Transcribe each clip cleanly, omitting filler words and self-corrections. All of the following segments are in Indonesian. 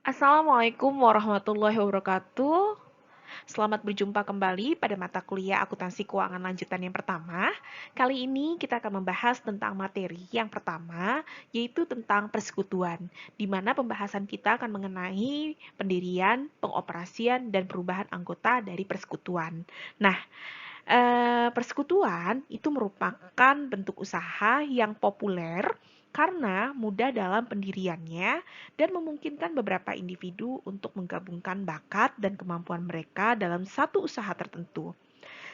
Assalamualaikum warahmatullahi wabarakatuh. Selamat berjumpa kembali pada mata kuliah akuntansi keuangan lanjutan yang pertama. Kali ini kita akan membahas tentang materi yang pertama, yaitu tentang persekutuan, di mana pembahasan kita akan mengenai pendirian, pengoperasian, dan perubahan anggota dari persekutuan. Nah, persekutuan itu merupakan bentuk usaha yang populer karena mudah dalam pendiriannya dan memungkinkan beberapa individu untuk menggabungkan bakat dan kemampuan mereka dalam satu usaha tertentu.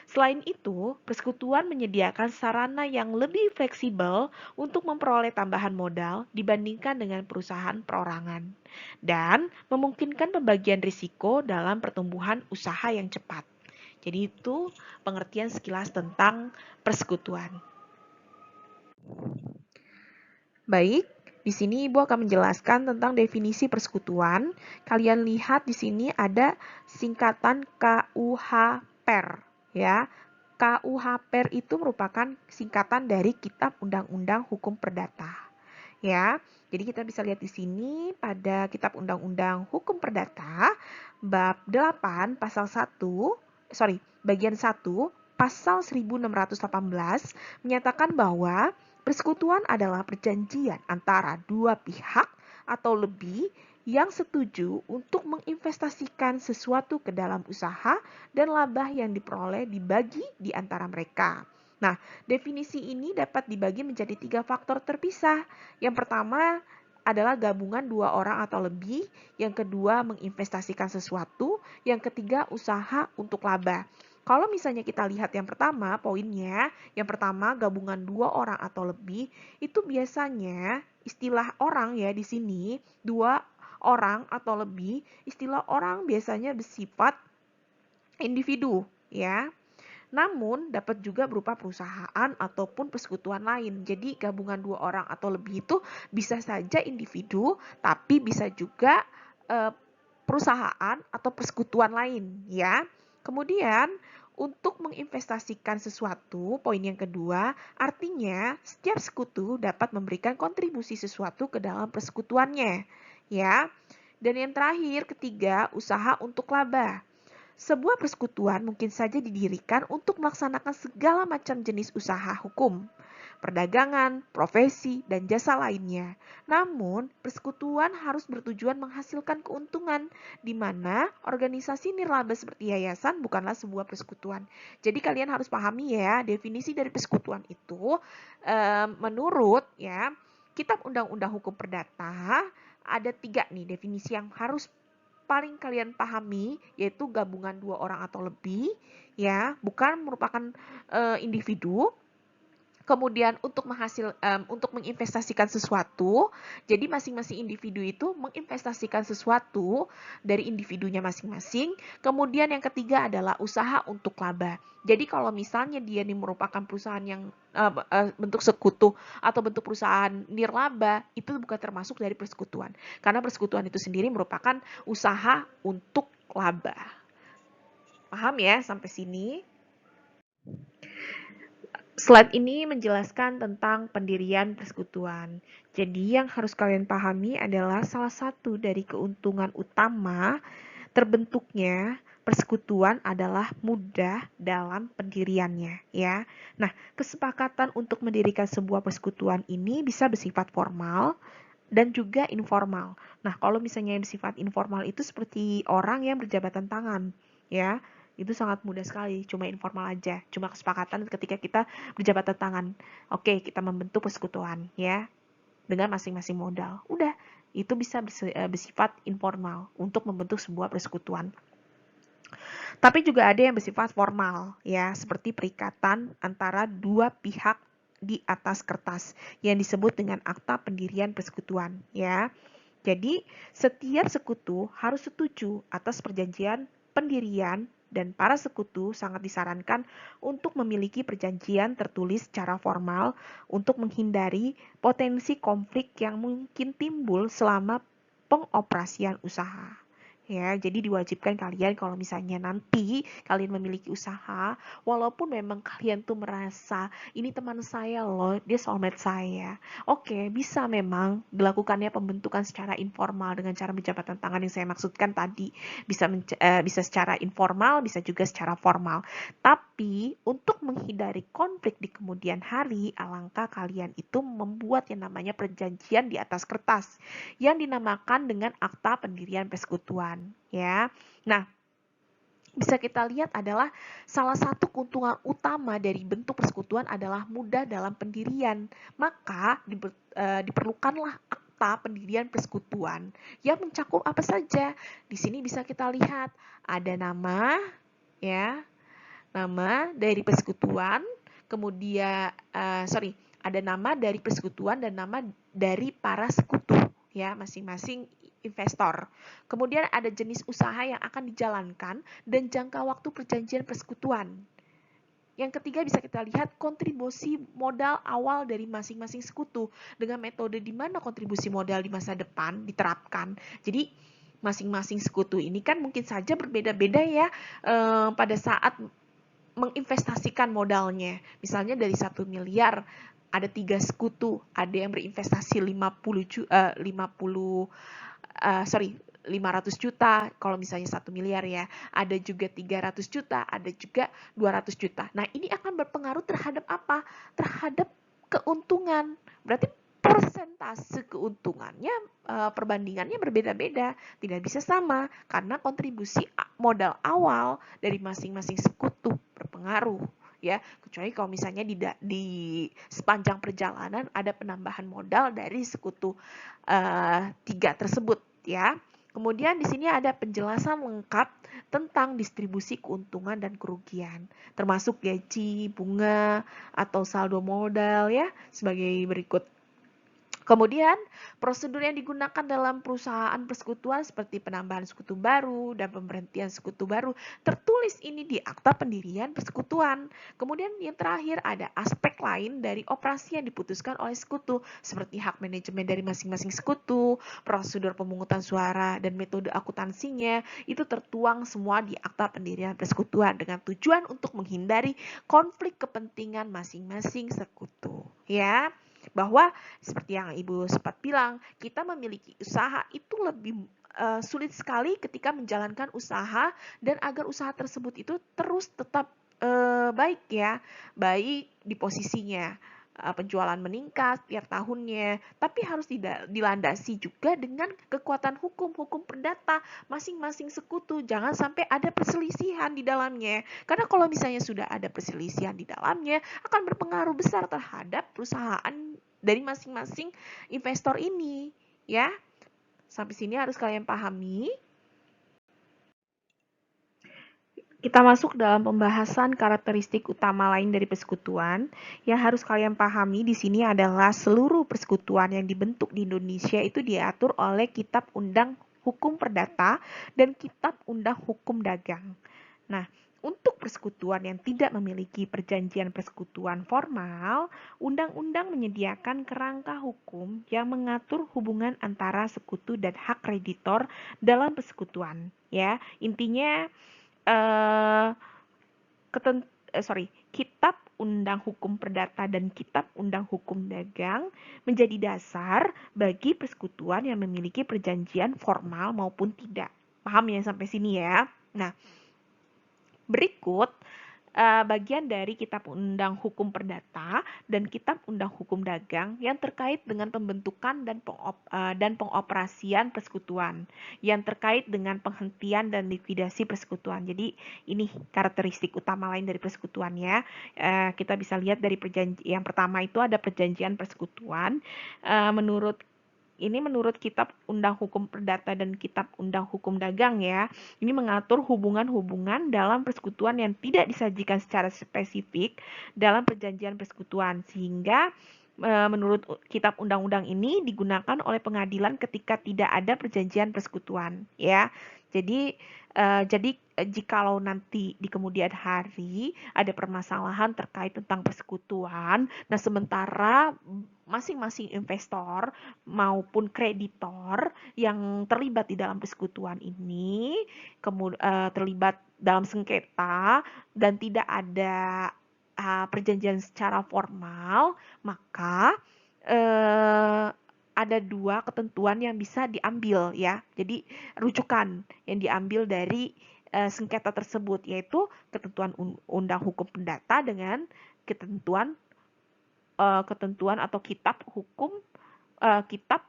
Selain itu, persekutuan menyediakan sarana yang lebih fleksibel untuk memperoleh tambahan modal dibandingkan dengan perusahaan perorangan dan memungkinkan pembagian risiko dalam pertumbuhan usaha yang cepat. Jadi itu pengertian sekilas tentang persekutuan. Baik, di sini Ibu akan menjelaskan tentang definisi persekutuan. Kalian lihat di sini ada singkatan KUH-PER, ya. KUH-PER itu merupakan singkatan dari Kitab Undang-Undang Hukum Perdata. Ya, jadi kita bisa lihat di sini pada Kitab Undang-Undang Hukum Perdata bab 8 pasal 1, bagian 1 pasal 1618 menyatakan bahwa persekutuan adalah perjanjian antara dua pihak atau lebih yang setuju untuk menginvestasikan sesuatu ke dalam usaha dan laba yang diperoleh dibagi di antara mereka. Nah, definisi ini dapat dibagi menjadi 3 faktor terpisah. Yang pertama adalah gabungan dua orang atau lebih, yang kedua menginvestasikan sesuatu, yang ketiga usaha untuk laba. Kalau misalnya kita lihat yang pertama, poinnya, yang pertama gabungan dua orang atau lebih, itu biasanya istilah orang ya di sini, dua orang atau lebih, istilah orang biasanya bersifat individu ya. Namun, dapat juga berupa perusahaan ataupun persekutuan lain. Jadi, gabungan dua orang atau lebih itu bisa saja individu, tapi bisa juga perusahaan atau persekutuan lain, ya. Kemudian, untuk menginvestasikan sesuatu, poin yang kedua, artinya setiap sekutu dapat memberikan kontribusi sesuatu ke dalam persekutuannya, ya. Dan yang terakhir, ketiga, usaha untuk laba. Sebuah persekutuan mungkin saja didirikan untuk melaksanakan segala macam jenis usaha hukum, perdagangan, profesi, dan jasa lainnya. Namun, persekutuan harus bertujuan menghasilkan keuntungan, di mana organisasi nirlaba seperti yayasan bukanlah sebuah persekutuan. Jadi kalian harus pahami ya, definisi dari persekutuan itu menurut ya Kitab Undang-Undang Hukum Perdata ada 3 nih definisi yang harus paling kalian pahami, yaitu gabungan dua orang atau lebih, ya, bukan merupakan individu. Kemudian untuk menginvestasikan sesuatu, jadi masing-masing individu itu menginvestasikan sesuatu dari individunya masing-masing. Kemudian yang ketiga adalah usaha untuk laba. Jadi kalau misalnya dia ini merupakan perusahaan yang bentuk sekutu atau bentuk perusahaan nirlaba, itu bukan termasuk dari persekutuan. Karena persekutuan itu sendiri merupakan usaha untuk laba. Paham ya sampai sini? Slide ini menjelaskan tentang pendirian persekutuan. Jadi yang harus kalian pahami adalah salah satu dari keuntungan utama terbentuknya persekutuan adalah mudah dalam pendiriannya, ya. Nah, kesepakatan untuk mendirikan sebuah persekutuan ini bisa bersifat formal dan juga informal. Nah, kalau misalnya yang bersifat informal itu seperti orang yang berjabatan tangan, ya. Itu sangat mudah sekali, cuma informal aja, cuma kesepakatan ketika kita berjabatan tangan. Oke, kita membentuk persekutuan, ya, dengan masing-masing modal. Udah, itu bisa bersifat informal untuk membentuk sebuah persekutuan. Tapi juga ada yang bersifat formal, ya, seperti perikatan antara dua pihak di atas kertas yang disebut dengan akta pendirian persekutuan, ya. Jadi, setiap sekutu harus setuju atas perjanjian pendirian dan para sekutu sangat disarankan untuk memiliki perjanjian tertulis secara formal untuk menghindari potensi konflik yang mungkin timbul selama pengoperasian usaha. ya. Jadi diwajibkan kalian kalau misalnya nanti kalian memiliki usaha, walaupun memang kalian tuh merasa ini teman saya loh, dia soulmate saya. Oke, bisa memang dilakukannya pembentukan secara informal dengan cara menjabat tangan yang saya maksudkan tadi. Bisa secara informal, bisa juga secara formal. Tapi untuk menghindari konflik di kemudian hari, alangkah kalian itu membuat yang namanya perjanjian di atas kertas yang dinamakan dengan akta pendirian persekutuan, ya. Nah, bisa kita lihat adalah salah satu keuntungan utama dari bentuk persekutuan adalah mudah dalam pendirian. Maka diperlukanlah akta pendirian persekutuan yang mencakup apa saja. Di sini bisa kita lihat ada nama, ya, nama dari persekutuan, kemudian ada nama dari persekutuan dan nama dari para sekutu, ya, masing-masing investor. Kemudian ada jenis usaha yang akan dijalankan dan jangka waktu perjanjian persekutuan. Yang ketiga bisa kita lihat kontribusi modal awal dari masing-masing sekutu dengan metode di mana kontribusi modal di masa depan diterapkan. Jadi masing-masing sekutu ini kan mungkin saja berbeda-beda ya pada saat menginvestasikan modalnya. Misalnya dari 1 miliar ada 3 sekutu, ada yang berinvestasi 500 juta kalau misalnya 1 miliar ya. Ada juga 300 juta, ada juga 200 juta. Nah, ini akan berpengaruh terhadap apa? Terhadap keuntungan. Berarti persentase keuntungannya perbandingannya berbeda-beda, tidak bisa sama karena kontribusi modal awal dari masing-masing sekutu berpengaruh, ya, kecuali kalau misalnya di sepanjang perjalanan ada penambahan modal dari sekutu 3 tersebut, ya. Kemudian di sini ada penjelasan lengkap tentang distribusi keuntungan dan kerugian, termasuk gaji, bunga, atau saldo modal, ya, sebagai berikut. Kemudian, prosedur yang digunakan dalam perusahaan persekutuan seperti penambahan sekutu baru dan pemberhentian sekutu baru tertulis ini di akta pendirian persekutuan. Kemudian yang terakhir ada aspek lain dari operasi yang diputuskan oleh sekutu seperti hak manajemen dari masing-masing sekutu, prosedur pemungutan suara dan metode akuntansinya itu tertuang semua di akta pendirian persekutuan dengan tujuan untuk menghindari konflik kepentingan masing-masing sekutu, ya. Bahwa seperti yang Ibu sempat bilang, kita memiliki usaha itu lebih sulit sekali ketika menjalankan usaha dan agar usaha tersebut itu terus tetap baik, ya, baik di posisinya. Penjualan meningkat tiap tahunnya, tapi harus dilandasi juga dengan kekuatan hukum perdata masing-masing sekutu. Jangan sampai ada perselisihan di dalamnya. Karena kalau misalnya sudah ada perselisihan di dalamnya, akan berpengaruh besar terhadap perusahaan dari masing-masing investor ini, ya. Sampai sini harus kalian pahami. Kita masuk dalam pembahasan karakteristik utama lain dari persekutuan. Yang harus kalian pahami di sini adalah seluruh persekutuan yang dibentuk di Indonesia itu diatur oleh Kitab Undang Hukum Perdata dan Kitab Undang Hukum Dagang. Nah, untuk persekutuan yang tidak memiliki perjanjian persekutuan formal, undang-undang menyediakan kerangka hukum yang mengatur hubungan antara sekutu dan hak kreditor dalam persekutuan. Ya, intinya Kitab Undang Hukum Perdata dan Kitab Undang Hukum Dagang menjadi dasar bagi persekutuan yang memiliki perjanjian formal maupun tidak. Paham ya sampai sini ya? Nah, berikut bagian dari Kitab Undang Hukum Perdata dan Kitab Undang Hukum Dagang yang terkait dengan pembentukan dan pengoperasian persekutuan, yang terkait dengan penghentian dan likuidasi persekutuan. Jadi ini karakteristik utama lain dari persekutuan, ya. Kita bisa lihat dari yang pertama itu ada perjanjian persekutuan. Menurut Kitab Undang Hukum Perdata dan Kitab Undang Hukum Dagang, ya. Ini mengatur hubungan-hubungan dalam persekutuan yang tidak disajikan secara spesifik dalam perjanjian persekutuan, sehingga menurut kitab undang-undang ini digunakan oleh pengadilan ketika tidak ada perjanjian persekutuan, ya. Jadi jikalau nanti di kemudian hari ada permasalahan terkait tentang persekutuan, nah sementara masing-masing investor maupun kreditor yang terlibat di dalam persekutuan ini terlibat dalam sengketa dan tidak ada perjanjian secara formal, maka ada dua ketentuan yang bisa diambil, ya. Jadi rujukan yang diambil dari sengketa tersebut, yaitu ketentuan undang hukum perdata dengan ketentuan atau kitab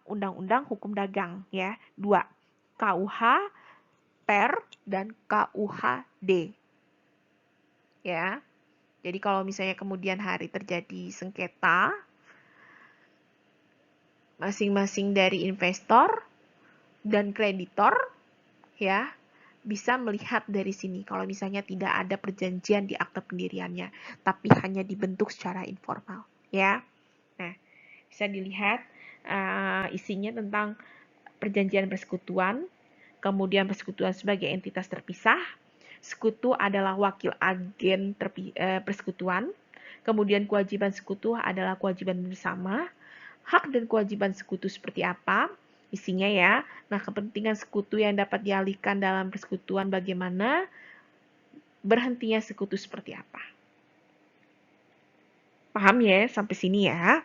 undang-undang hukum dagang, ya. Dua, KUH PER dan KUHD, ya. Jadi kalau misalnya kemudian hari terjadi sengketa, masing-masing dari investor dan kreditor, ya, bisa melihat dari sini kalau misalnya tidak ada perjanjian di akte pendiriannya, tapi hanya dibentuk secara informal, ya. Nah, bisa dilihat isinya tentang perjanjian persekutuan, kemudian persekutuan sebagai entitas terpisah. Sekutu adalah wakil agen persekutuan. Kemudian kewajiban sekutu adalah kewajiban bersama. Hak dan kewajiban sekutu seperti apa? Isinya, ya. Nah, kepentingan sekutu yang dapat dialihkan dalam persekutuan bagaimana? Berhentinya sekutu seperti apa? Paham ya sampai sini, ya?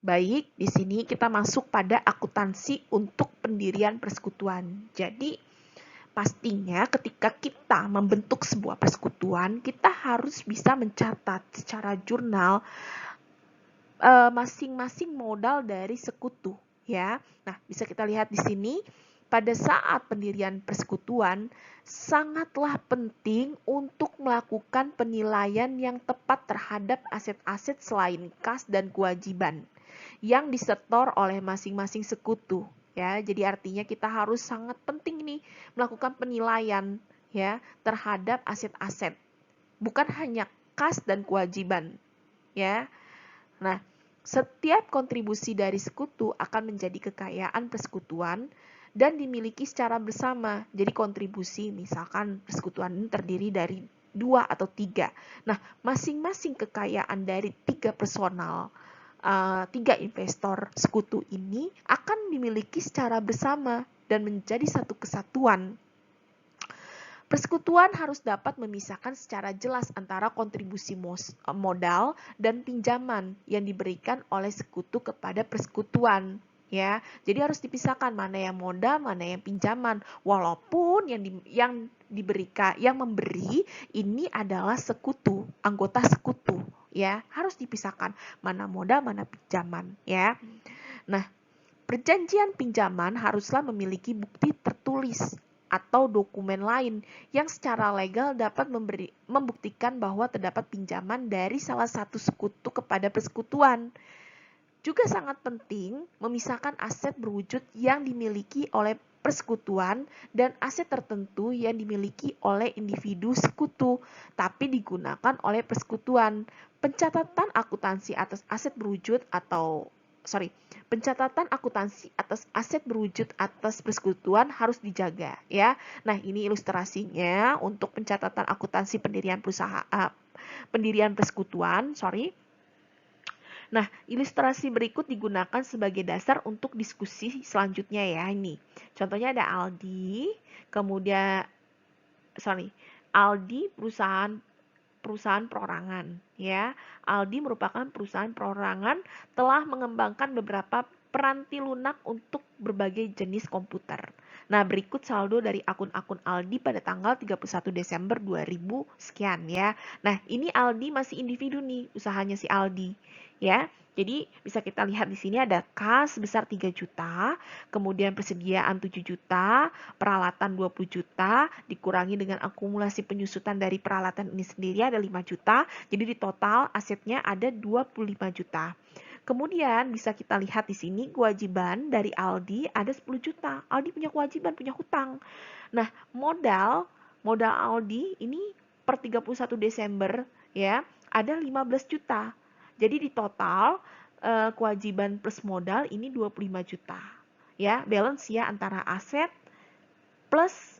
Baik, di sini kita masuk pada akuntansi untuk pendirian persekutuan. Jadi, pastinya ketika kita membentuk sebuah persekutuan, kita harus bisa mencatat secara jurnal masing-masing modal dari sekutu, ya. Nah, bisa kita lihat di sini pada saat pendirian persekutuan sangatlah penting untuk melakukan penilaian yang tepat terhadap aset-aset selain kas dan kewajiban yang disetor oleh masing-masing sekutu, ya. Jadi artinya kita harus sangat penting nih melakukan penilaian, ya, terhadap aset-aset, bukan hanya kas dan kewajiban, ya. Nah, setiap kontribusi dari sekutu akan menjadi kekayaan persekutuan dan dimiliki secara bersama. Jadi kontribusi, misalkan persekutuan ini terdiri dari 2 atau 3. Nah, masing-masing kekayaan dari 3 personal, 3 investor sekutu ini akan dimiliki secara bersama dan menjadi satu kesatuan. Persekutuan harus dapat memisahkan secara jelas antara kontribusi modal dan pinjaman yang diberikan oleh sekutu kepada persekutuan, ya. Jadi harus dipisahkan mana yang modal, mana yang pinjaman. Walaupun yang memberi ini adalah sekutu, anggota sekutu, ya. Harus dipisahkan mana modal, mana pinjaman, ya. Nah, perjanjian pinjaman haruslah memiliki bukti tertulis atau dokumen lain yang secara legal dapat membuktikan bahwa terdapat pinjaman dari salah satu sekutu kepada persekutuan. Juga sangat penting memisahkan aset berwujud yang dimiliki oleh persekutuan dan aset tertentu yang dimiliki oleh individu sekutu, tapi digunakan oleh persekutuan. Pencatatan akuntansi atas aset berwujud pencatatan akuntansi atas aset berwujud atas persekutuan harus dijaga, ya. Nah, ini ilustrasinya untuk pencatatan akuntansi pendirian persekutuan, Nah, ilustrasi berikut digunakan sebagai dasar untuk diskusi selanjutnya, ya. Ini contohnya ada Aldi, kemudian Aldi perusahaan perorangan, ya. Aldi merupakan perusahaan perorangan telah mengembangkan beberapa peranti lunak untuk berbagai jenis komputer. Nah, berikut saldo dari akun-akun Aldi pada tanggal 31 Desember 2000 sekian, ya. Nah, ini Aldi masih individu nih, usahanya si Aldi, ya. Jadi bisa kita lihat di sini ada kas sebesar 3 juta, kemudian persediaan 7 juta, peralatan 20 juta, dikurangi dengan akumulasi penyusutan dari peralatan ini sendiri ada 5 juta, jadi di total asetnya ada 25 juta. Kemudian bisa kita lihat di sini kewajiban dari Aldi ada 10 juta. Aldi punya kewajiban, punya hutang. Nah, modal modal Aldi ini per 31 Desember ya, ada 15 juta. Jadi di total kewajiban plus modal ini 25 juta. Ya, balance ya antara aset plus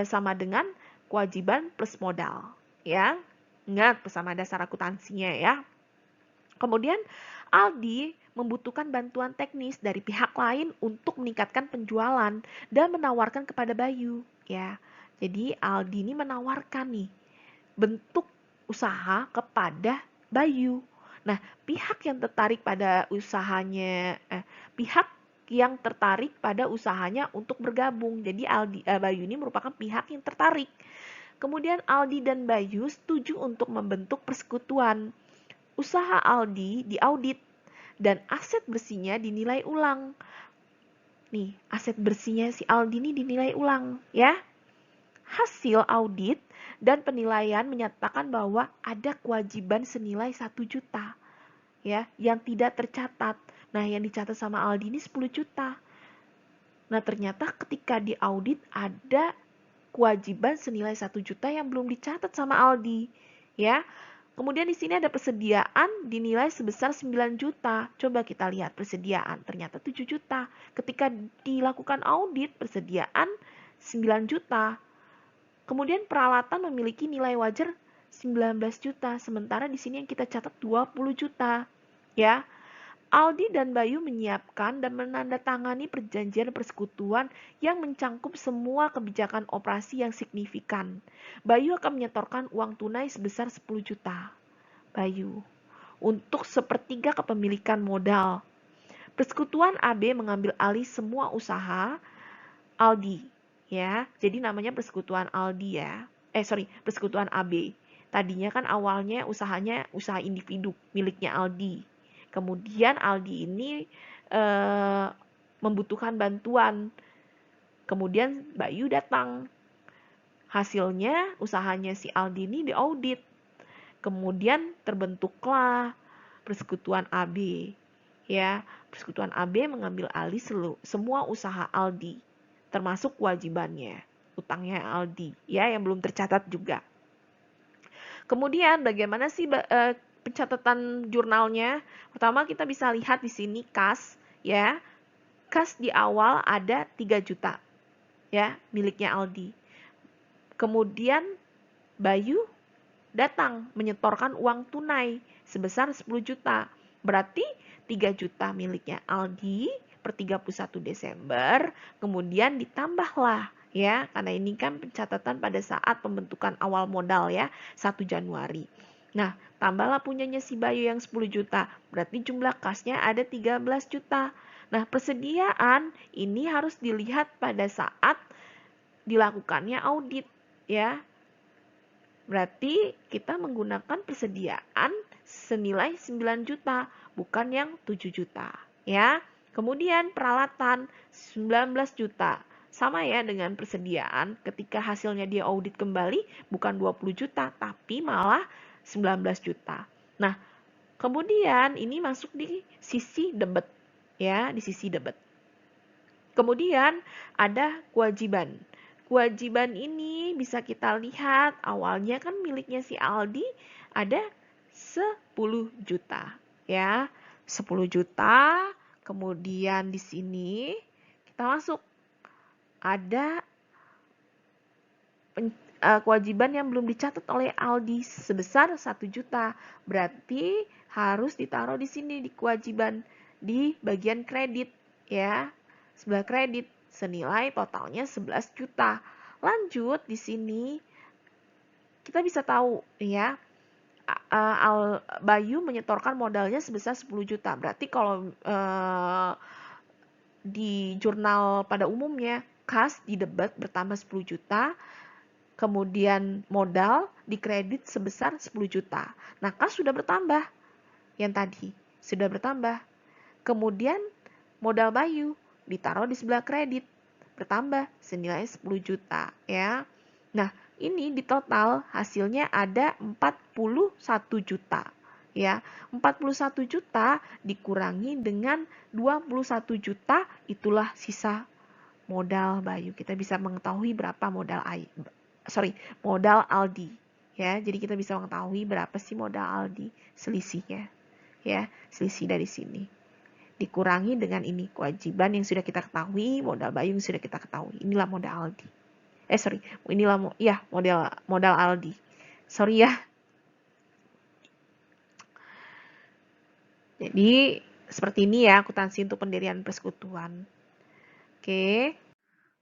sama dengan kewajiban plus modal, ya. Ingat bersama dasar akuntansinya ya. Kemudian Aldi membutuhkan bantuan teknis dari pihak lain untuk meningkatkan penjualan dan menawarkan kepada Bayu, ya. Jadi Aldi ini menawarkan nih bentuk usaha kepada Bayu. Nah, pihak yang tertarik pada usahanya, pihak yang tertarik pada usahanya untuk bergabung. Jadi Bayu ini merupakan pihak yang tertarik. Kemudian Aldi dan Bayu setuju untuk membentuk persekutuan. Usaha Aldi diaudit dan aset bersihnya dinilai ulang. Nih, aset bersihnya si Aldi ini dinilai ulang, ya. Hasil audit dan penilaian menyatakan bahwa ada kewajiban senilai 1 juta ya, yang tidak tercatat. Nah, yang dicatat sama Aldi ini 10 juta. Nah, ternyata ketika diaudit ada kewajiban senilai 1 juta yang belum dicatat sama Aldi, ya. Kemudian di sini ada persediaan dinilai sebesar 9 juta. Coba kita lihat persediaan, ternyata 7 juta. Ketika dilakukan audit, persediaan 9 juta. Kemudian peralatan memiliki nilai wajar 19 juta, sementara di sini yang kita catat 20 juta. Ya. Aldi dan Bayu menyiapkan dan menandatangani perjanjian persekutuan yang mencangkup semua kebijakan operasi yang signifikan. Bayu akan menyetorkan uang tunai sebesar 10 juta. Bayu untuk sepertiga kepemilikan modal. Persekutuan AB mengambil alih semua usaha Aldi, ya. Jadi namanya persekutuan Aldi ya. Persekutuan AB. Tadinya kan awalnya usahanya usaha individu miliknya Aldi. Kemudian Aldi ini membutuhkan bantuan. Kemudian Bayu datang. Hasilnya usahanya si Aldi ini diaudit. Kemudian terbentuklah persekutuan AB. Ya, persekutuan AB mengambil alih semua usaha Aldi, termasuk kewajibannya, utangnya Aldi, ya, yang belum tercatat juga. Kemudian bagaimana sih pencatatan jurnalnya? Pertama kita bisa lihat di sini kas, ya. Kas di awal ada 3 juta, ya, miliknya Aldi. Kemudian Bayu datang menyetorkan uang tunai sebesar 10 juta. Berarti 3 juta miliknya Aldi per 31 Desember, kemudian ditambahlah ya, karena ini kan pencatatan pada saat pembentukan awal modal ya, 1 Januari. Nah, tambahlah punyanya si Bayu yang 10 juta, berarti jumlah kasnya ada 13 juta. Nah, persediaan ini harus dilihat pada saat dilakukannya audit ya. Berarti kita menggunakan persediaan senilai 9 juta, bukan yang 7 juta. Ya. Kemudian peralatan 19 juta. Sama ya dengan persediaan, ketika hasilnya dia audit kembali, bukan 20 juta, tapi malah 19 juta. Nah, kemudian ini masuk di sisi debit. Ya, di sisi debit. Kemudian ada kewajiban. Kewajiban ini bisa kita lihat awalnya kan miliknya si Aldi ada 10 juta ya. 10 juta. Kemudian di sini kita masuk ada kewajiban yang belum dicatat oleh Aldi sebesar 1 juta. Berarti harus ditaruh di sini di kewajiban di bagian kredit ya. Sebelah kredit senilai totalnya 11 juta. Lanjut di sini kita bisa tahu ya, Bayu menyetorkan modalnya sebesar 10 juta. Berarti kalau di jurnal pada umumnya kas di debit bertambah 10 juta, kemudian modal di kredit sebesar 10 juta. Nah, kas sudah bertambah. Yang tadi sudah bertambah. Kemudian modal Bayu ditaruh di sebelah kredit, bertambah senilai 10 juta ya. Nah, ini di total hasilnya ada 41 juta ya. 41 juta dikurangi dengan 21 juta, itulah sisa modal Bayu. Kita bisa mengetahui berapa modal modal Aldi ya. Jadi kita bisa mengetahui berapa sih modal Aldi selisihnya ya, selisih dari sini. Dikurangi dengan ini kewajiban yang sudah kita ketahui, modal Bayu yang sudah kita ketahui. Inilah modal Aldi. Inilah modal Aldi. Sorry ya. Jadi seperti ini ya akuntansi untuk pendirian persekutuan. Oke.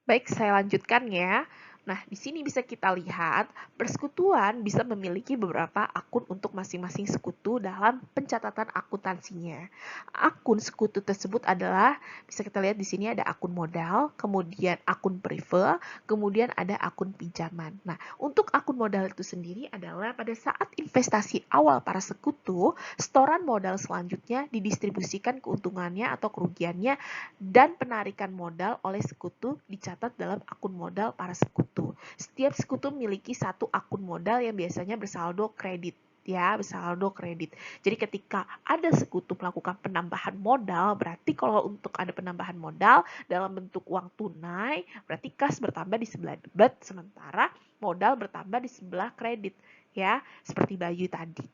Baik, saya lanjutkan ya. Nah, di sini bisa kita lihat persekutuan bisa memiliki beberapa akun untuk masing-masing sekutu dalam pencatatan akuntansinya. Akun sekutu tersebut adalah, bisa kita lihat di sini ada akun modal, kemudian akun prefer, kemudian ada akun pinjaman. Nah, untuk akun modal itu sendiri adalah pada saat investasi awal para sekutu, setoran modal selanjutnya didistribusikan keuntungannya atau kerugiannya dan penarikan modal oleh sekutu dicatat dalam akun modal para sekutu. Setiap sekutu memiliki satu akun modal yang biasanya bersaldo kredit ya, bersaldo kredit. Jadi ketika ada sekutu melakukan penambahan modal, berarti kalau untuk ada penambahan modal dalam bentuk uang tunai, berarti kas bertambah di sebelah debit, sementara modal bertambah di sebelah kredit ya, seperti Bayu tadi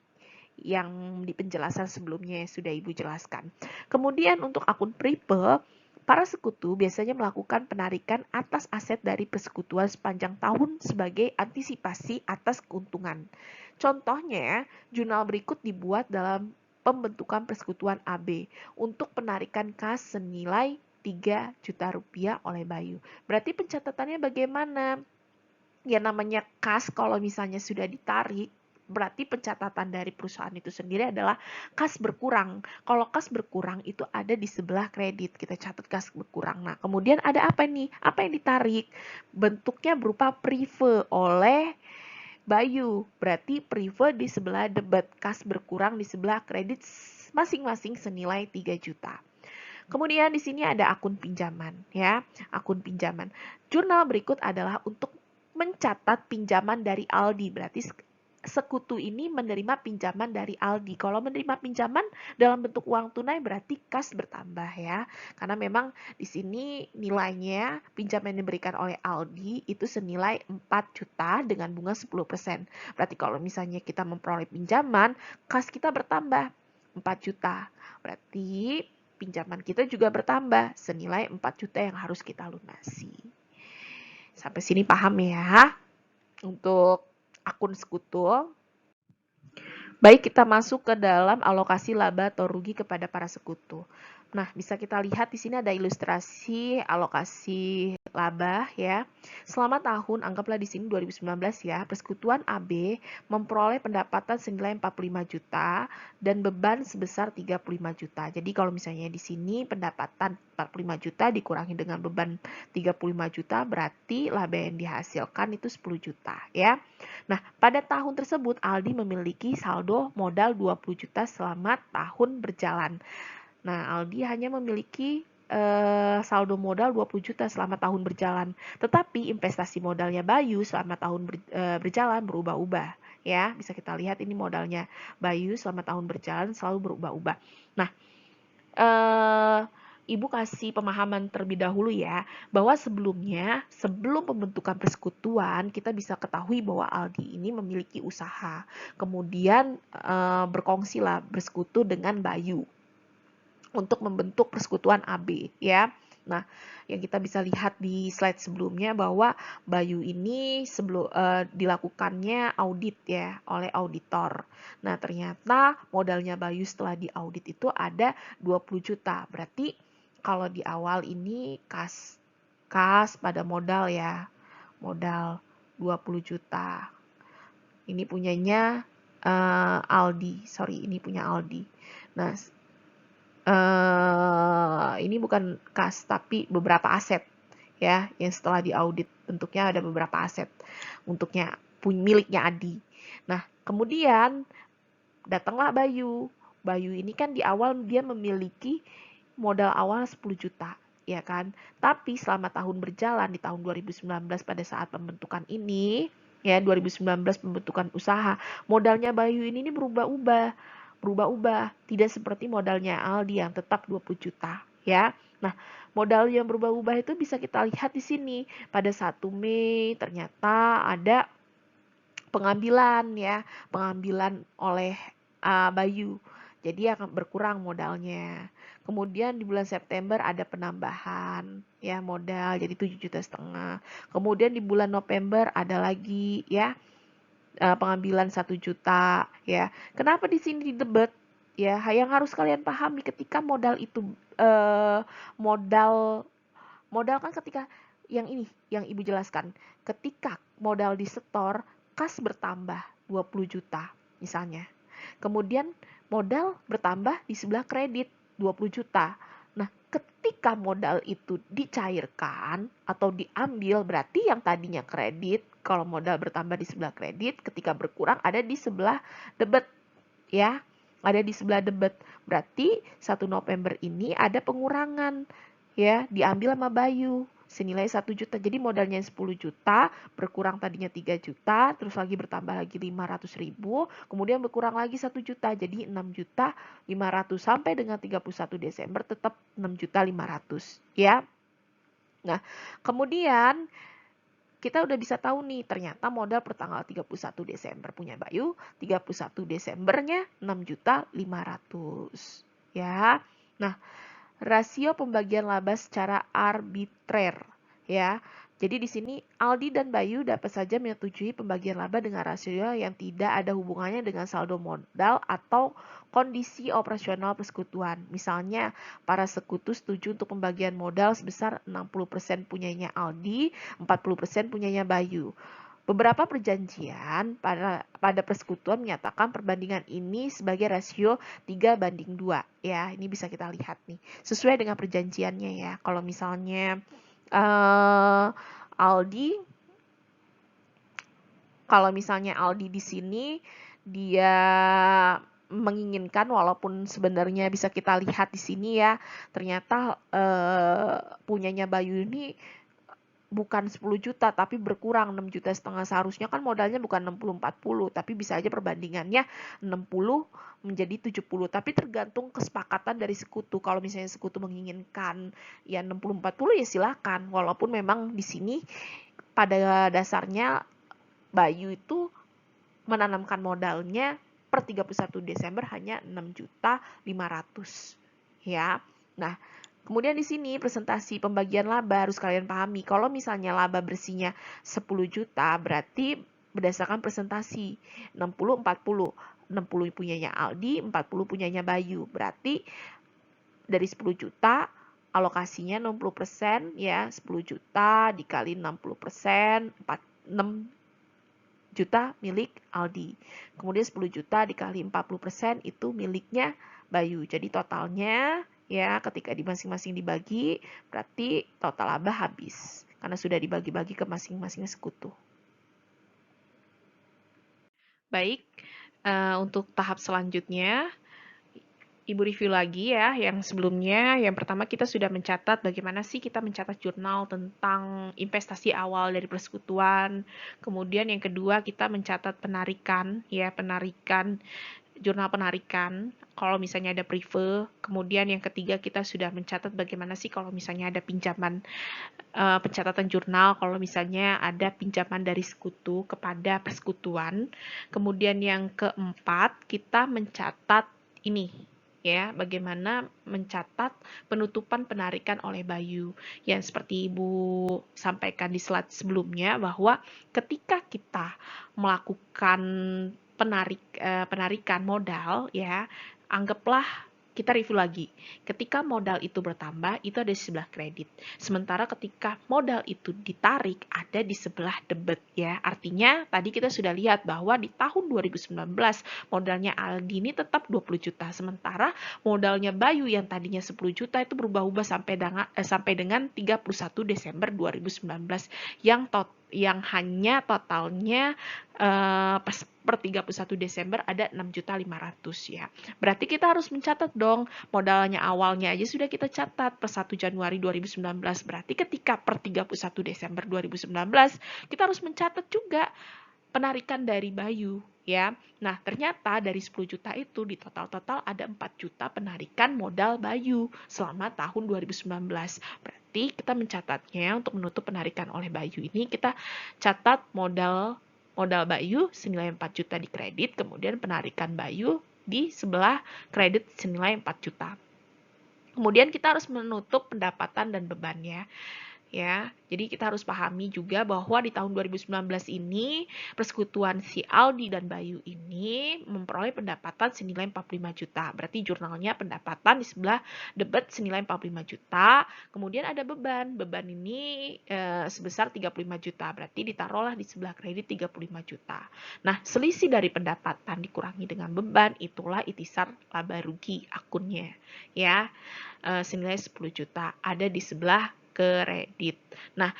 yang di penjelasan sebelumnya yang sudah Ibu jelaskan. Kemudian untuk akun prefer, para sekutu biasanya melakukan penarikan atas aset dari persekutuan sepanjang tahun sebagai antisipasi atas keuntungan. Contohnya, jurnal berikut dibuat dalam pembentukan persekutuan AB untuk penarikan kas senilai 3 juta rupiah oleh Bayu. Berarti pencatatannya bagaimana? Ya namanya kas kalau misalnya sudah ditarik, berarti pencatatan dari perusahaan itu sendiri adalah kas berkurang. Kalau kas berkurang itu ada di sebelah kredit, kita catat kas berkurang. Nah, kemudian ada apa nih? Apa yang ditarik? Bentuknya berupa prive oleh Bayu. Berarti prive di sebelah debit, kas berkurang di sebelah kredit masing-masing senilai 3 juta. Kemudian di sini ada akun pinjaman ya, akun pinjaman. Jurnal berikut adalah untuk mencatat pinjaman dari Aldi. Berarti sekutu ini menerima pinjaman dari Aldi. Kalau menerima pinjaman dalam bentuk uang tunai berarti kas bertambah ya. Karena memang di sini nilainya pinjaman yang diberikan oleh Aldi itu senilai 4 juta dengan bunga 10%. Berarti kalau misalnya kita memperoleh pinjaman, kas kita bertambah 4 juta. Berarti pinjaman kita juga bertambah senilai 4 juta yang harus kita lunasi. Sampai sini paham ya untuk akun sekutu. Baik, kita masuk ke dalam alokasi laba atau rugi kepada para sekutu. Nah, bisa kita lihat di sini ada ilustrasi alokasi laba ya. Selama tahun, anggaplah di sini 2019 ya, persekutuan AB memperoleh pendapatan senilai 45 juta dan beban sebesar 35 juta. Jadi kalau misalnya di sini pendapatan 45 juta dikurangi dengan beban 35 juta, berarti laba yang dihasilkan itu 10 juta ya. Nah, pada tahun tersebut Aldi memiliki saldo modal 20 juta selama tahun berjalan. Nah, Aldi hanya memiliki saldo modal 20 juta selama tahun berjalan. Tetapi investasi modalnya Bayu selama tahun berjalan berubah-ubah. Ya, bisa kita lihat ini modalnya Bayu selama tahun berjalan selalu berubah-ubah. Nah, Ibu kasih pemahaman terlebih dahulu ya, bahwa sebelumnya, sebelum pembentukan persekutuan, kita bisa ketahui bahwa Aldi ini memiliki usaha. Kemudian berkongsi lah bersekutu dengan Bayu untuk membentuk persekutuan AB ya. Nah, yang kita bisa lihat di slide sebelumnya bahwa Bayu ini sebelum dilakukannya audit ya oleh auditor. Nah, ternyata modalnya Bayu setelah diaudit itu ada 20 juta. Berarti kalau di awal ini kas pada modal ya. Modal 20 juta. Ini punyanya Aldi. Sorry, ini punya Aldi. Nah, ini bukan kas tapi beberapa aset ya yang setelah diaudit bentuknya ada beberapa aset untuknya miliknya Adi. Nah, kemudian datanglah Bayu. Bayu ini kan di awal dia memiliki modal awal 10 juta ya kan. Tapi selama tahun berjalan di tahun 2019 pada saat pembentukan ini ya 2019 pembentukan usaha, modalnya Bayu ini berubah-ubah, tidak seperti modalnya Aldi yang tetap 20 juta ya. Nah, modal yang berubah-ubah itu bisa kita lihat di sini. Pada 1 Mei ternyata ada pengambilan ya, pengambilan oleh Bayu. Jadi akan berkurang modalnya. Kemudian di bulan September ada penambahan ya modal jadi 7,5 juta. Kemudian di bulan November ada lagi ya pengambilan 1 juta ya. Kenapa di sini didebat? Ya, yang harus kalian pahami ketika modal itu modal modal kan ketika yang ini yang Ibu jelaskan, ketika modal disetor kas bertambah 20 juta misalnya. Kemudian modal bertambah di sebelah kredit 20 juta. Nah, ketika modal itu dicairkan atau diambil, berarti yang tadinya kredit, kalau modal bertambah di sebelah kredit, ketika berkurang ada di sebelah debit, ya. Ada di sebelah debit. Berarti 1 November ini ada pengurangan, ya, diambil sama Bayu senilai 1 juta. Jadi modalnya 10 juta, berkurang tadinya 3 juta, terus lagi bertambah lagi 500.000, kemudian berkurang lagi 1 juta, jadi 6 juta 500 sampai dengan 31 Desember tetap 6 juta 500, ya. Nah, kemudian kita udah bisa tahu nih, ternyata modal per tanggal 31 Desember punya Bayu, 31 Desembernya 6 juta 500, ya. Nah, rasio pembagian laba secara arbitrer ya. Jadi di sini Aldi dan Bayu dapat saja menyetujui pembagian laba dengan rasio yang tidak ada hubungannya dengan saldo modal atau kondisi operasional persekutuan. Misalnya, para sekutu setuju untuk pembagian modal sebesar 60% punyanya Aldi, 40% punyanya Bayu. Beberapa perjanjian pada persekutuan menyatakan perbandingan ini sebagai rasio 3:2 ya. Ini bisa kita lihat nih. Sesuai dengan perjanjiannya ya. Kalau misalnya Aldi di sini dia menginginkan, walaupun sebenarnya bisa kita lihat di sini ya, ternyata punyanya Bayu ini bukan 10 juta tapi berkurang 6,5 juta. Seharusnya kan modalnya bukan 60-40, tapi bisa aja perbandingannya 60 menjadi 70. Tapi tergantung kesepakatan dari sekutu. Kalau misalnya sekutu menginginkan ya 60-40 ya silakan. Walaupun memang di sini pada dasarnya Bayu itu menanamkan modalnya per 31 Desember hanya 6,5 juta ya. Nah, kemudian di sini presentasi pembagian laba harus kalian pahami. Kalau misalnya laba bersihnya 10 juta, berarti berdasarkan presentasi 60-40. 60 punyanya Aldi, 40 punyanya Bayu. Berarti dari 10 juta alokasinya 60% ya, 10 juta dikali 60%, 6 juta milik Aldi. Kemudian 10 juta dikali 40% itu miliknya Bayu. Jadi totalnya ya ketika di masing-masing dibagi berarti total laba habis karena sudah dibagi-bagi ke masing-masing sekutu. Baik, untuk tahap selanjutnya Ibu review lagi ya, yang sebelumnya, yang pertama kita sudah mencatat bagaimana sih kita mencatat jurnal tentang investasi awal dari persekutuan. Kemudian yang kedua kita mencatat penarikan, ya penarikan, jurnal penarikan, kalau misalnya ada prive. Kemudian yang ketiga kita sudah mencatat bagaimana sih kalau misalnya ada pinjaman, pencatatan jurnal, kalau misalnya ada pinjaman dari sekutu kepada persekutuan. Kemudian yang keempat kita mencatat ini, ya, bagaimana mencatat penutupan penarikan oleh Bayu. Yang seperti Ibu sampaikan di slide sebelumnya bahwa ketika kita melakukan penarikan modal ya, anggaplah kita review lagi. Ketika modal itu bertambah, itu ada di sebelah kredit. Sementara ketika modal itu ditarik, ada di sebelah debit ya. Artinya tadi kita sudah lihat bahwa di tahun 2019 modalnya Aldi ini tetap 20 juta. Sementara modalnya Bayu yang tadinya 10 juta itu berubah-ubah sampai dengan 31 Desember 2019 yang hanya totalnya per 31 Desember ada 6.500.000 ya. Berarti kita harus mencatat dong, modalnya awalnya aja sudah kita catat per 1 Januari 2019. Berarti ketika per 31 Desember 2019 kita harus mencatat juga penarikan dari Bayu ya. Nah, ternyata dari 10 juta itu di total-total ada 4 juta penarikan modal Bayu selama tahun 2019. Berarti kita mencatatnya untuk menutup penarikan oleh Bayu ini kita catat modal Bayu senilai 4 juta di kredit, kemudian penarikan Bayu di sebelah kredit senilai 4 juta. Kemudian kita harus menutup pendapatan dan bebannya. Ya, jadi kita harus pahami juga bahwa di tahun 2019 ini persekutuan si Aldi dan Bayu ini memperoleh pendapatan senilai 45 juta. Berarti jurnalnya pendapatan di sebelah debit senilai 45 juta. Kemudian ada beban. Beban ini sebesar 35 juta. Berarti ditaruhlah di sebelah kredit 35 juta. Nah, selisih dari pendapatan dikurangi dengan beban itulah itisar laba rugi akunnya. Ya, senilai 10 juta ada di sebelah kredit. Nah,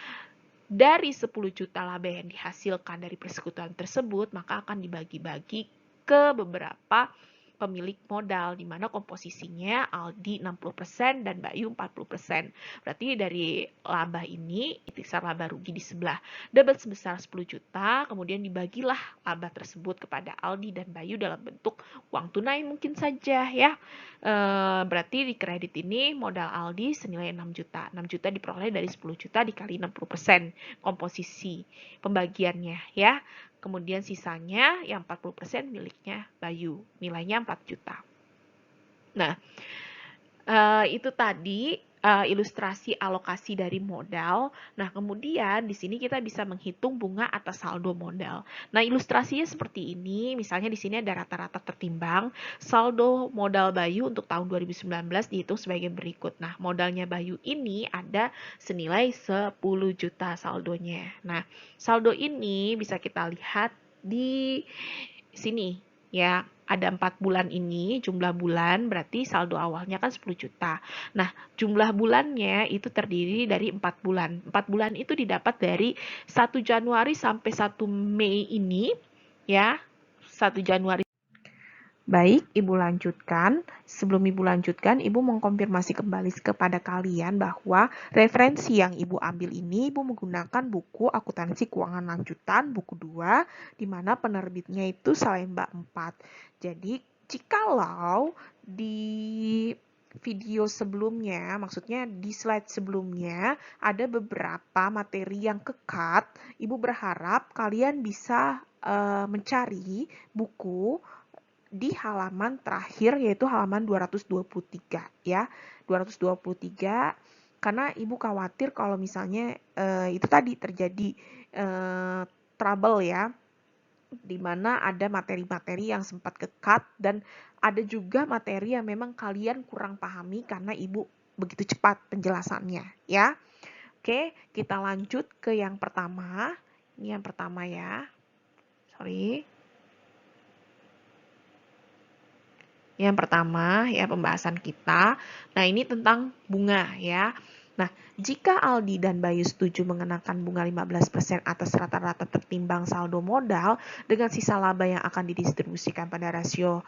dari 10 juta laba yang dihasilkan dari persekutuan tersebut, maka akan dibagi-bagi ke beberapa pemilik modal, di mana komposisinya Aldi 60% dan Bayu 40%. Berarti dari laba ini, itisar laba rugi di sebelah debit sebesar 10 juta, kemudian dibagilah laba tersebut kepada Aldi dan Bayu dalam bentuk uang tunai mungkin saja ya. Berarti di kredit ini modal Aldi senilai 6 juta. 6 juta diperoleh dari 10 juta dikali 60% komposisi pembagiannya ya. Kemudian sisanya yang 40% miliknya Bayu, nilainya 4 juta. Nah, itu tadi ilustrasi alokasi dari modal. Nah, kemudian di sini kita bisa menghitung bunga atas saldo modal. Nah, ilustrasinya seperti ini. Misalnya di sini ada rata-rata tertimbang. Saldo modal Bayu untuk tahun 2019 dihitung sebagai berikut. Nah, modalnya Bayu ini ada senilai 10 juta saldonya. Nah, saldo ini bisa kita lihat di sini ya. Ada 4 bulan ini, jumlah bulan berarti saldo awalnya kan 10 juta. Nah, jumlah bulannya itu terdiri dari 4 bulan. 4 bulan itu didapat dari 1 Januari sampai 1 Mei ini, ya. 1 Januari. Baik, Ibu lanjutkan. Sebelum Ibu lanjutkan, Ibu mengkonfirmasi kembali kepada kalian bahwa referensi yang Ibu ambil ini, Ibu menggunakan buku Akuntansi Keuangan Lanjutan, buku 2, di mana penerbitnya itu Salemba 4. Jadi, jikalau di video sebelumnya, maksudnya di slide sebelumnya, ada beberapa materi yang kekat, Ibu berharap kalian bisa mencari buku di halaman terakhir yaitu halaman 223 ya. 223 karena Ibu khawatir kalau misalnya itu tadi terjadi trouble ya, di mana ada materi-materi yang sempat kekat dan ada juga materi yang memang kalian kurang pahami karena Ibu begitu cepat penjelasannya ya. Oke, kita lanjut ke yang pertama. Ini yang pertama ya. Sorry. Yang pertama ya pembahasan kita. Nah, ini tentang bunga ya. Nah, jika Aldi dan Bayu setuju mengenakan bunga 15% atas rata-rata tertimbang saldo modal dengan sisa laba yang akan didistribusikan pada rasio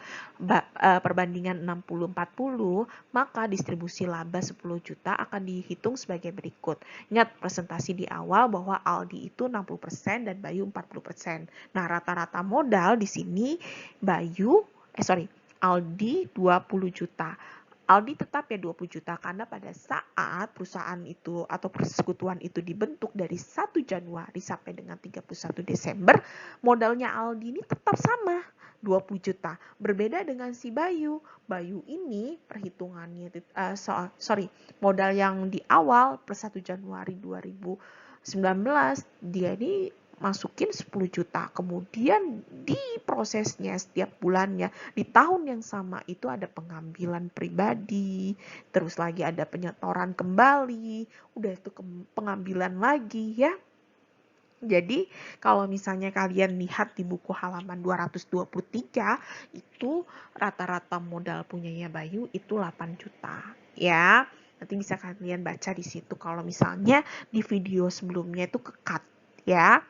perbandingan 60-40, maka distribusi laba 10 juta akan dihitung sebagai berikut. Ingat presentasi di awal bahwa Aldi itu 60% dan Bayu 40%. Nah, rata-rata modal di sini Aldi 20 juta. Aldi tetap ya 20 juta karena pada saat perusahaan itu atau persekutuan itu dibentuk dari 1 Januari sampai dengan 31 Desember, modalnya Aldi ini tetap sama 20 juta. Berbeda dengan si Bayu. Bayu ini perhitungannya modal yang di awal per 1 Januari 2019 dia ini masukin 10 juta. Kemudian di prosesnya setiap bulannya di tahun yang sama itu ada pengambilan pribadi, terus lagi ada penyetoran kembali, udah itu pengambilan lagi ya. Jadi kalau misalnya kalian lihat di buku halaman 223 itu rata-rata modal punyanya Bayu itu 8 juta ya. Nanti bisa kalian baca di situ kalau misalnya di video sebelumnya itu kekat ya.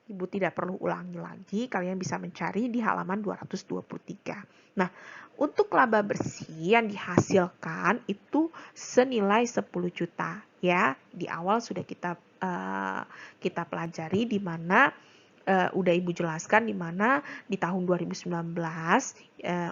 Ibu tidak perlu ulangi lagi, kalian bisa mencari di halaman 223. Nah, untuk laba bersih yang dihasilkan itu senilai 10 juta ya. Di awal sudah kita pelajari di mana udah Ibu jelaskan di mana di tahun 2019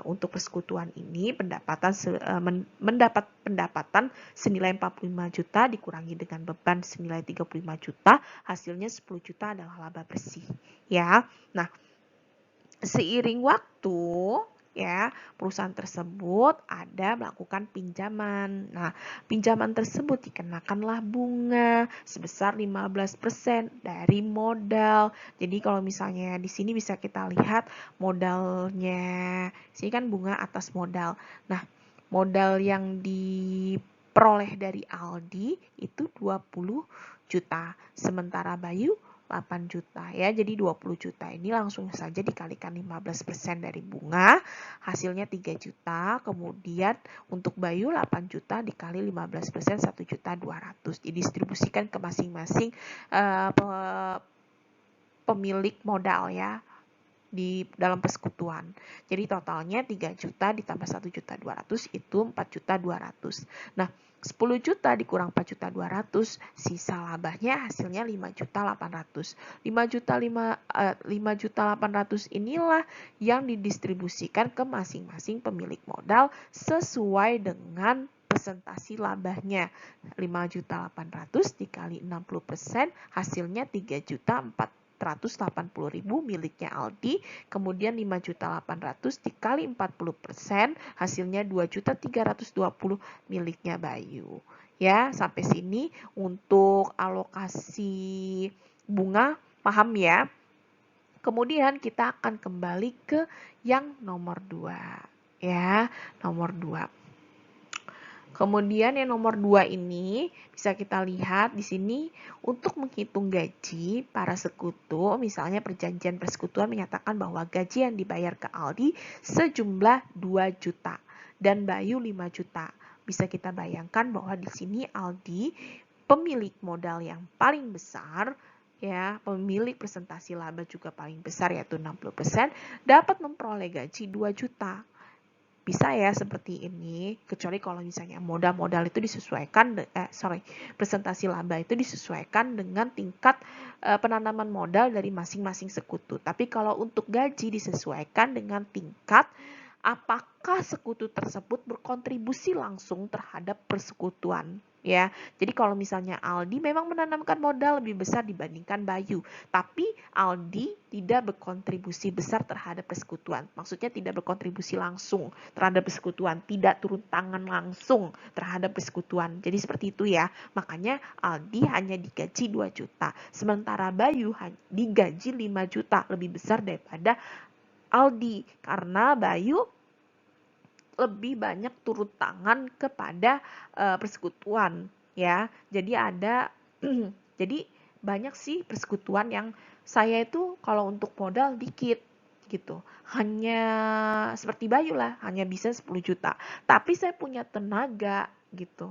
untuk persekutuan ini mendapat pendapatan senilai 45 juta dikurangi dengan beban senilai 35 juta, hasilnya 10 juta adalah laba bersih ya. Nah, seiring waktu ya, perusahaan tersebut ada melakukan pinjaman. Nah, pinjaman tersebut dikenakanlah bunga sebesar 15% dari modal. Jadi kalau misalnya di sini bisa kita lihat modalnya, sini kan bunga atas modal. Nah, modal yang diperoleh dari Aldi itu 20 juta. Sementara Bayu 8 juta ya, jadi 20 juta ini langsung saja dikalikan 15% dari bunga, hasilnya 3 juta, kemudian untuk Bayu 8 juta dikali 15% 1 juta 200, didistribusikan ke masing-masing pemilik modal ya di dalam persekutuan. Jadi totalnya 3 juta ditambah 1 juta 200 itu 4 juta 200. Nah, 10 juta dikurang 4 juta 200, sisa labahnya hasilnya 5 juta 800. 5 juta 800 inilah yang didistribusikan ke masing-masing pemilik modal sesuai dengan presentasi labahnya. 5 juta 800 dikali 60%, hasilnya 3 juta 480.000 miliknya Aldi, kemudian 5.800.000 dikali 40%, hasilnya 2.320.000 miliknya Bayu. Ya, sampai sini untuk alokasi bunga, paham ya? Kemudian kita akan kembali ke yang nomor 2. Ya, nomor 2. Kemudian yang nomor 2 ini bisa kita lihat di sini untuk menghitung gaji para sekutu, misalnya perjanjian persekutuan menyatakan bahwa gaji yang dibayar ke Aldi sejumlah 2 juta dan Bayu 5 juta. Bisa kita bayangkan bahwa di sini Aldi pemilik modal yang paling besar ya, pemilik presentasi laba juga paling besar yaitu 60%, dapat memperoleh gaji 2 juta. Bisa ya seperti ini, kecuali kalau misalnya modal itu disesuaikan, presentasi laba itu disesuaikan dengan tingkat penanaman modal dari masing-masing sekutu. Tapi kalau untuk gaji disesuaikan dengan tingkat apakah sekutu tersebut berkontribusi langsung terhadap persekutuan. Ya, jadi kalau misalnya Aldi memang menanamkan modal lebih besar dibandingkan Bayu, tapi Aldi tidak berkontribusi besar terhadap persekutuan. Maksudnya tidak berkontribusi langsung terhadap persekutuan, tidak turun tangan langsung terhadap persekutuan. Jadi seperti itu ya. Makanya Aldi hanya digaji 2 juta, sementara Bayu digaji 5 juta, lebih besar daripada Aldi karena Bayu lebih banyak turun tangan kepada persekutuan ya. Jadi ada jadi banyak sih persekutuan yang saya itu kalau untuk modal dikit gitu. Hanya seperti Bayu lah, hanya bisa 10 juta. Tapi saya punya tenaga gitu.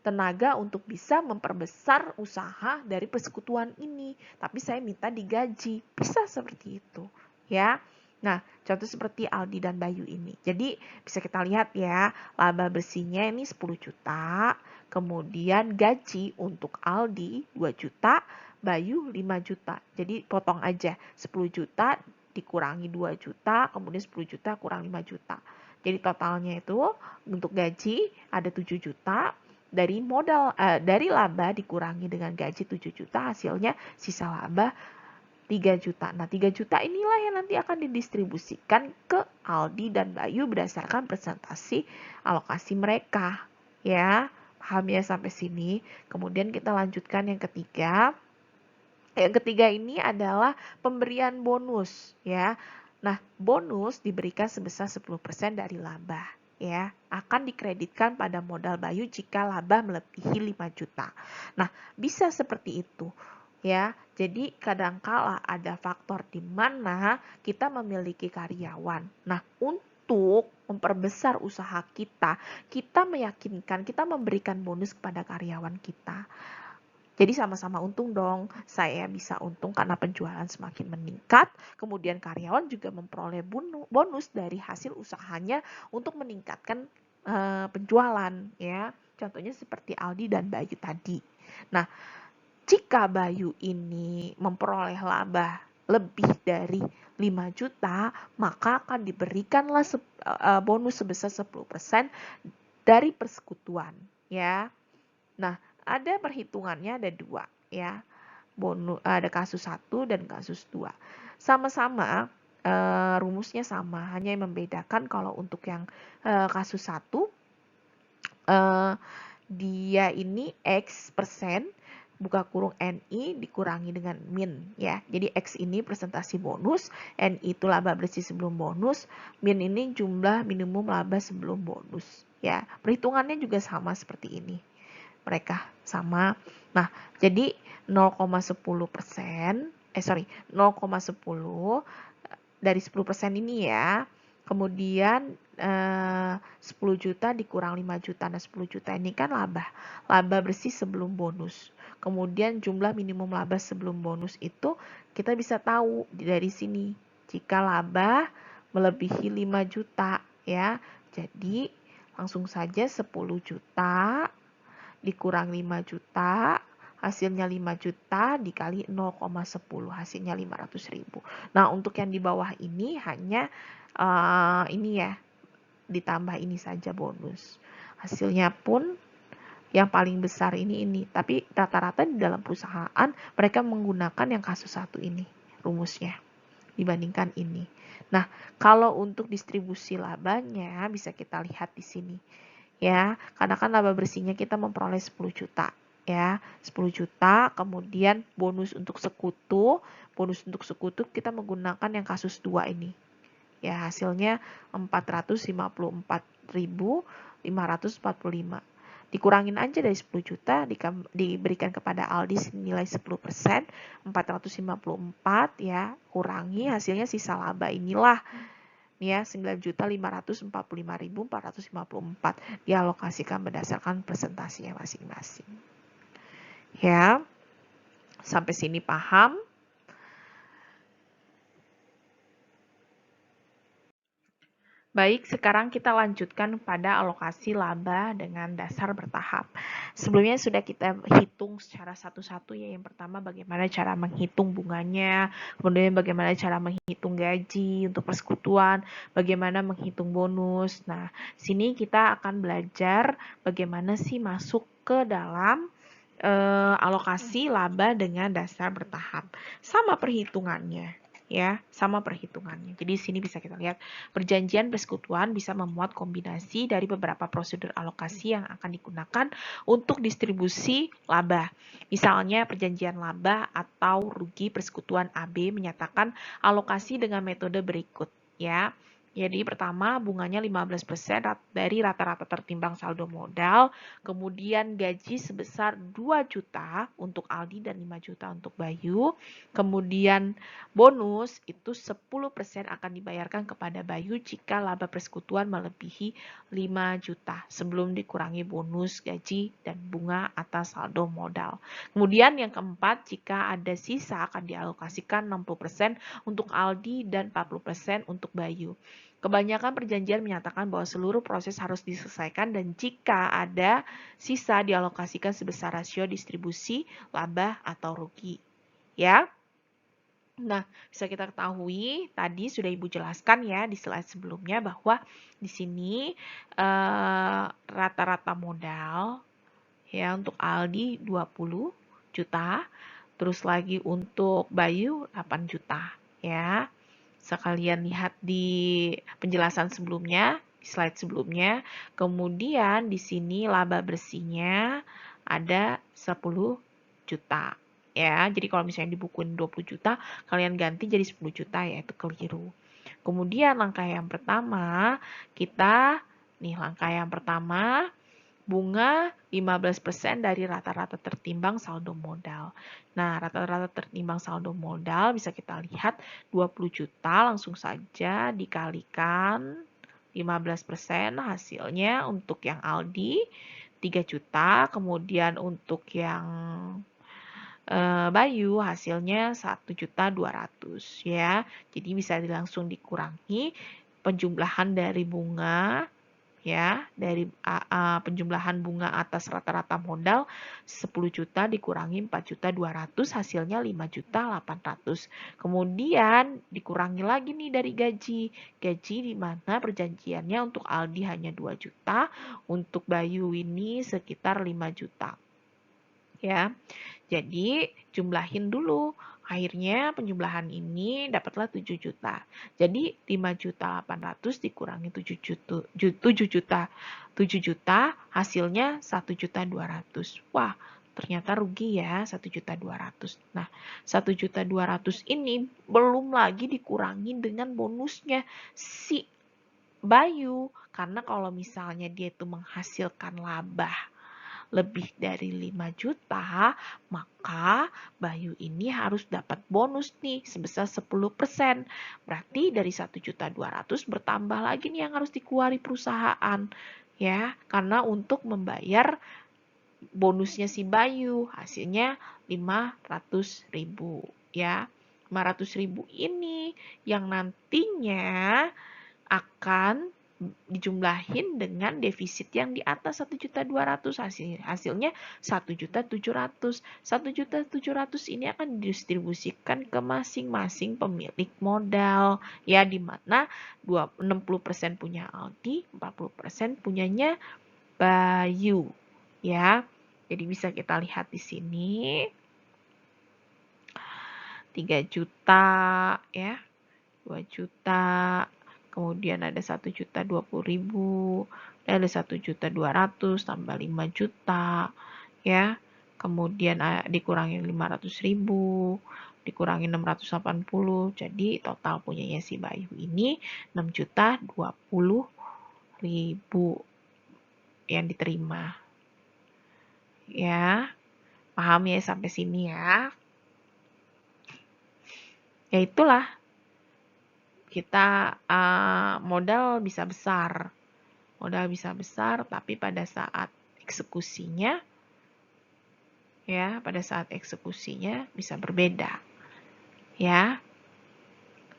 Tenaga untuk bisa memperbesar usaha dari persekutuan ini. Tapi saya minta digaji. Bisa seperti itu ya. Nah, contoh seperti Aldi dan Bayu ini. Jadi, bisa kita lihat ya, laba bersihnya ini 10 juta, kemudian gaji untuk Aldi 2 juta, Bayu 5 juta. Jadi, potong aja 10 juta dikurangi 2 juta, kemudian 10 juta kurang 5 juta. Jadi, totalnya itu untuk gaji ada 7 juta, dari modal dari laba dikurangi dengan gaji 7 juta, hasilnya sisa laba 3 juta. Nah, 3 juta inilah yang nanti akan didistribusikan ke Aldi dan Bayu berdasarkan presentasi alokasi mereka. Ya, paham ya sampai sini? Kemudian kita lanjutkan yang ketiga. Yang ketiga ini adalah pemberian bonus, ya. Nah, bonus diberikan sebesar 10% dari laba, ya. Akan dikreditkan pada modal Bayu jika laba melebihi 5 juta. Nah, bisa seperti itu. Ya, jadi kadangkala ada faktor di mana kita memiliki karyawan. Nah, untuk memperbesar usaha kita, kita meyakinkan, kita memberikan bonus kepada karyawan kita. Jadi sama-sama untung dong. Saya bisa untung karena penjualan semakin meningkat, kemudian karyawan juga memperoleh bonus dari hasil usahanya untuk meningkatkan penjualan ya. Contohnya seperti Aldi dan Bayu tadi. Nah, jika Bayu ini memperoleh laba lebih dari 5 juta, maka akan diberikanlah bonus sebesar 10% dari persekutuan, ya. Nah, ada perhitungannya, ada dua, ya. Ada kasus 1 dan kasus 2. Sama-sama rumusnya sama, hanya yang membedakan kalau untuk yang kasus 1 dia ini X persen buka kurung NI dikurangi dengan min, ya. Jadi X ini presentasi bonus, NI itu laba bersih sebelum bonus, min ini jumlah minimum laba sebelum bonus, ya. Perhitungannya juga sama seperti ini. Mereka sama. Nah, jadi 0,10% 0,10 dari 10% ini, ya. Kemudian 10 juta dikurang 5 juta. Nah, 10 juta ini kan laba bersih sebelum bonus. Kemudian jumlah minimum laba sebelum bonus itu kita bisa tahu dari sini. Jika laba melebihi 5 juta, ya. Jadi langsung saja 10 juta dikurang 5 juta, hasilnya 5 juta dikali 0,10, hasilnya 500.000. Nah, untuk yang di bawah ini hanya ini ya, ditambah ini saja bonus. Hasilnya pun yang paling besar ini. Tapi rata-rata di dalam perusahaan mereka menggunakan yang kasus 1 ini rumusnya dibandingkan ini. Nah, kalau untuk distribusi labanya bisa kita lihat di sini. Ya, karena kan laba bersihnya kita memperoleh 10 juta, ya. 10 juta, kemudian bonus untuk sekutu kita menggunakan yang kasus 2 ini. Ya, hasilnya 454.545. Dikurangin aja dari 10 juta, diberikan kepada Aldi nilai 10%, 454, ya, kurangi hasilnya sisa laba inilah, ya, 9.545.454 dialokasikan berdasarkan presentasinya masing-masing. Ya, sampai sini paham? Baik, sekarang kita lanjutkan pada alokasi laba dengan dasar bertahap. Sebelumnya sudah kita hitung secara satu-satu, ya. Yang pertama bagaimana cara menghitung bunganya, kemudian bagaimana cara menghitung gaji untuk persekutuan, bagaimana menghitung bonus. Nah, sini kita akan belajar bagaimana sih masuk ke dalam alokasi laba dengan dasar bertahap. Sama perhitungannya. Ya, sama perhitungannya. Jadi sini bisa kita lihat perjanjian persekutuan bisa memuat kombinasi dari beberapa prosedur alokasi yang akan digunakan untuk distribusi laba. Misalnya perjanjian laba atau rugi persekutuan AB menyatakan alokasi dengan metode berikut, ya. Jadi pertama bunganya 15% dari rata-rata tertimbang saldo modal, kemudian gaji sebesar 2 juta untuk Aldi dan 5 juta untuk Bayu, kemudian bonus itu 10% akan dibayarkan kepada Bayu jika laba persekutuan melebihi 5 juta sebelum dikurangi bonus, gaji, dan bunga atas saldo modal. Kemudian yang keempat, jika ada sisa akan dialokasikan 60% untuk Aldi dan 40% untuk Bayu. Kebanyakan perjanjian menyatakan bahwa seluruh proses harus diselesaikan dan jika ada sisa dialokasikan sebesar rasio distribusi laba atau rugi. Ya. Nah, bisa kita ketahui tadi sudah Ibu jelaskan, ya, di slide sebelumnya bahwa di sini rata-rata modal, ya, untuk Aldi 20 juta, terus lagi untuk Bayu 8 juta, ya. Sekalian lihat di penjelasan sebelumnya, di slide sebelumnya. Kemudian di sini laba bersihnya ada 10 juta. Ya, jadi kalau misalnya dibukuin 20 juta, kalian ganti jadi 10 juta, ya, itu keliru. Kemudian langkah yang pertama, langkah yang pertama, bunga 15% dari rata-rata tertimbang saldo modal. Nah, rata-rata tertimbang saldo modal bisa kita lihat 20 juta langsung saja dikalikan 15%, hasilnya untuk yang Aldi 3 juta, kemudian untuk yang Bayu hasilnya 1.200.000, ya. Jadi bisa langsung dikurangi penjumlahan dari bunga, ya, dari penjumlahan bunga atas rata-rata modal 10 juta dikurangi 4.200.000 hasilnya 5.800.000. Kemudian dikurangi lagi nih dari gaji. Gaji di mana perjanjiannya untuk Aldi hanya 2 juta, untuk Bayu ini sekitar 5 juta. Ya. Jadi jumlahin dulu. Akhirnya penjumlahan ini dapatlah 7 juta. Jadi 5.800.000 dikurangi 7 juta, hasilnya 1.200.000. Wah, ternyata rugi ya 1.200.000. Nah, 1.200.000 ini belum lagi dikurangi dengan bonusnya si Bayu. Karena kalau misalnya dia itu menghasilkan laba lebih dari 5 juta, maka Bayu ini harus dapat bonus nih sebesar 10%. Berarti dari 1.200.000 bertambah lagi nih yang harus dikeluari perusahaan. Ya, karena untuk membayar bonusnya si Bayu, hasilnya 500.000 ya. 500.000 ini yang nantinya akan dijumlahin dengan defisit yang di atas 1.200.000, hasilnya 1.700.000. 1.700.000 ini akan didistribusikan ke masing-masing pemilik modal ya, di mana 60% punya Aldi, 40% punyanya Bayu ya. Jadi bisa kita lihat di sini 3 juta ya, 2 juta, kemudian ada 1.020.000, ada 1.200.000 tambah 5 juta ya. Kemudian dikurangi 500.000, dikurangi 680, jadi total punyanya si Bayu ini 6.020.000 yang diterima. Ya, paham ya sampai sini ya? Ya itulah, kita modal bisa besar, tapi pada saat eksekusinya ya, bisa berbeda ya.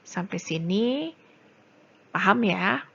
Sampai sini paham ya?